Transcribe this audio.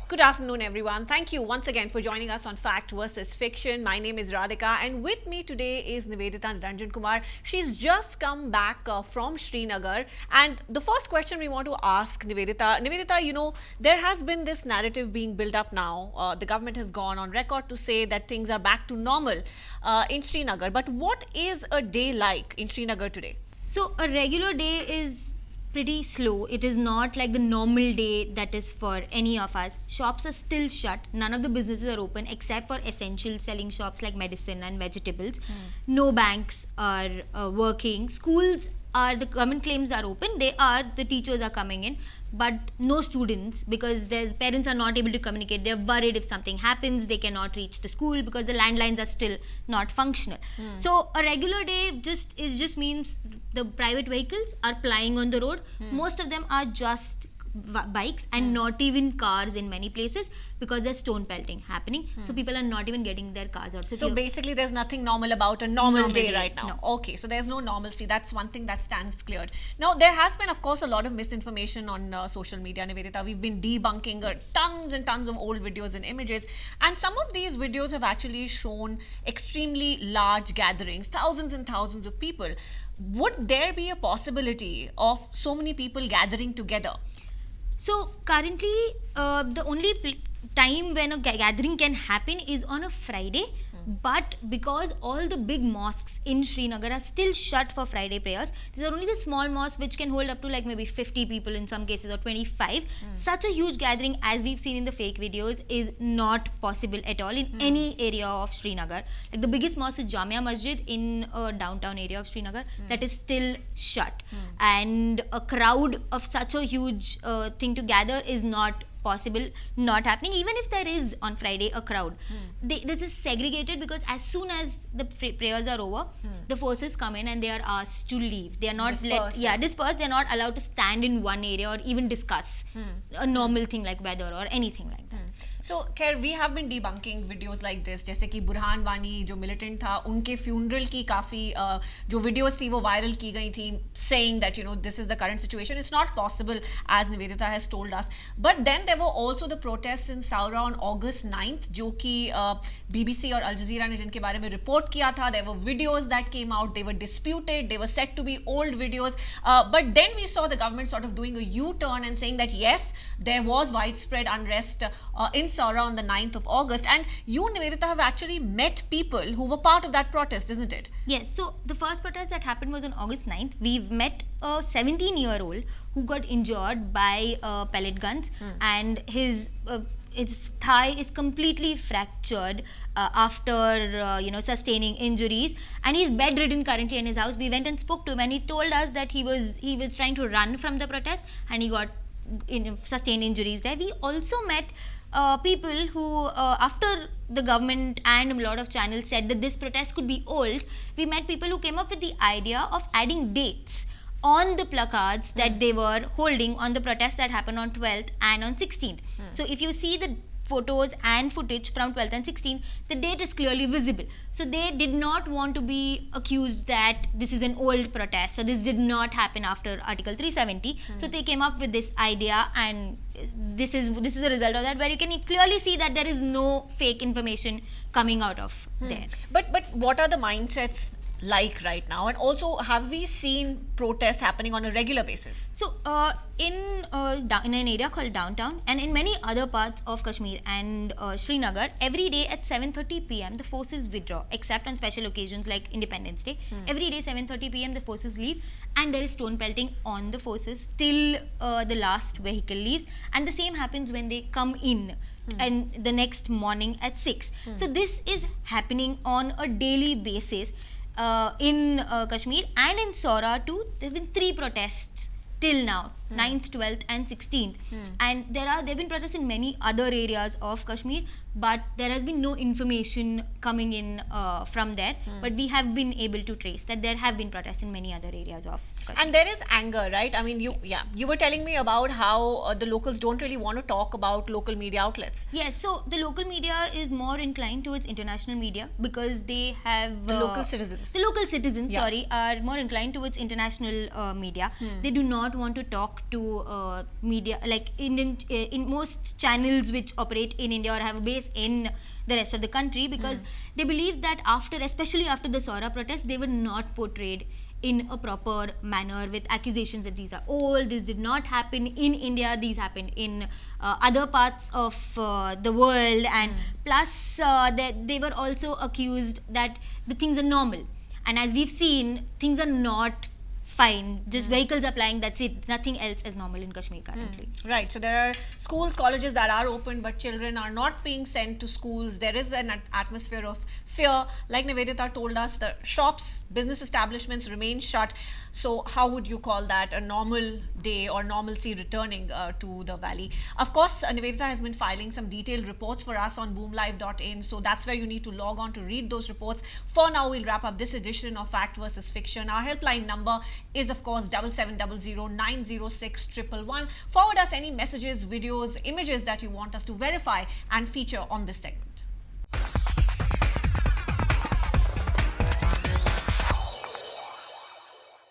Good afternoon, everyone. Thank you once again for joining us on Fact versus Fiction. My name is Radhika, and with me today is Nivedita Ranjan Kumar. She's just come back from Srinagar. And the first question we want to ask Nivedita, there has been this narrative being built up now. The government has gone on record to say that things are back to normal in Srinagar. But what is a day like in Srinagar today? So a regular day is pretty slow. It is not like the normal day that is for any of us. Shops are still shut. None of the businesses are open except for essential selling shops like medicine and vegetables. No banks are working. Schools are, the government claims are open. The teachers are coming in, but no students because their parents are not able to communicate. They're worried if something happens, they cannot reach the school because the landlines are still not functional. So a regular day just means the private vehicles are plying on the road. Most of them are just bikes and not even cars in many places because there's stone pelting happening. So people are not even getting their cars out. So basically there's nothing normal about a normal day right now. No. Okay, so there's no normalcy. That's one thing that stands cleared. Now there has been, of course, a lot of misinformation on social media, Nivedita. We've been debunking tons and tons of old videos and images, and some of these videos have actually shown extremely large gatherings, thousands and thousands of people. Would there be a possibility of so many people gathering together? So currently, the only time when a gathering can happen is on a Friday. But because all the big mosques in Srinagar are still shut for Friday prayers, these are only the small mosques which can hold up to like maybe 50 people in some cases or 25. Such a huge gathering as we've seen in the fake videos is not possible at all in any area of Srinagar. Like the biggest mosque is Jamia Masjid in a downtown area of Srinagar that is still shut. And a crowd of such a huge thing to gather is not possible, not happening. Even if there is on Friday a crowd, this is segregated because as soon as the prayers are over, the forces come in and they are asked to leave. They are not dispersed. They are not allowed to stand in one area or even discuss a normal thing like weather or anything like that. So, Khair, we have been debunking videos like this, जैसे कि बुरहान वानी जो militant था, उनके funeral की काफी जो videos थी वो viral की गई थी, saying that this is the current situation. It's not possible, as Nivedita has told us. But then there were also the protests in Saura on August 9th, जो कि BBC और Al Jazeera ने जिनके बारे में report किया था. There were videos that came out. They were disputed. They were said to be old videos. But then we saw the government sort of doing a U-turn and saying that yes, there was widespread unrest in Saura on the 9th of August, and you, Nivedita, have actually met people who were part of that protest, isn't it? Yes, so the first protest that happened was on August 9th. We've met a 17-year-old who got injured by pellet guns, and his thigh is completely fractured after sustaining injuries, and he's bedridden currently in his house. We went and spoke to him, and he told us that he was trying to run from the protest, and he got sustained injuries there. We also met people who, after the government and a lot of channels said that this protest could be old, we met people who came up with the idea of adding dates on the placards that they were holding on the protest that happened on 12th and on 16th. So if you see the photos and footage from 12th and 16th, the date is clearly visible. So they did not want to be accused that this is an old protest, so this did not happen after Article 370. So they came up with this idea, and this is a result of that, where you can clearly see that there is no fake information coming out of there. But what are the mindsets like right now, and also have we seen protests happening on a regular basis? So in an area called downtown and in many other parts of Kashmir and Srinagar, every day at 7:30 p.m. the forces withdraw, except on special occasions like Independence Day. Every day 7:30 p.m. the forces leave, and there is stone pelting on the forces till the last vehicle leaves, and the same happens when they come in and the next morning at 6. So this is happening on a daily basis in Kashmir and in Saura too. There have been 3 protests till now, 9th, 12th and 16th. And there have been protests in many other areas of Kashmir, but there has been no information coming in from there. But we have been able to trace that there have been protests in many other areas of Kashmir. And there is anger, right? I mean, you were telling me about how the locals don't really want to talk about local media outlets. Yes, so the local media is more inclined towards international media because they have... The local citizens. The local citizens, are more inclined towards international media. They do not want to talk talk to media, like in most channels which operate in India or have a base in the rest of the country, because they believe that especially after the Sora protest, they were not portrayed in a proper manner with accusations that these are old, this did not happen in India, these happened in other parts of the world, and plus they were also accused that the things are normal. And as we've seen, things are not fine, just vehicles are flying, that's it, nothing else is normal in Kashmir currently. Right, so there are schools, colleges that are open, but children are not being sent to schools. There is an atmosphere of fear. Like Nivedita told us, the shops, business establishments remain shut. So how would you call that a normal day or normalcy returning to the valley? Of course, Nivedita has been filing some detailed reports for us on boomlive.in. So that's where you need to log on to read those reports. For now, we'll wrap up this edition of Fact versus Fiction. Our helpline number is, of course, 7700 906 111. Forward us any messages, videos, images that you want us to verify and feature on this segment.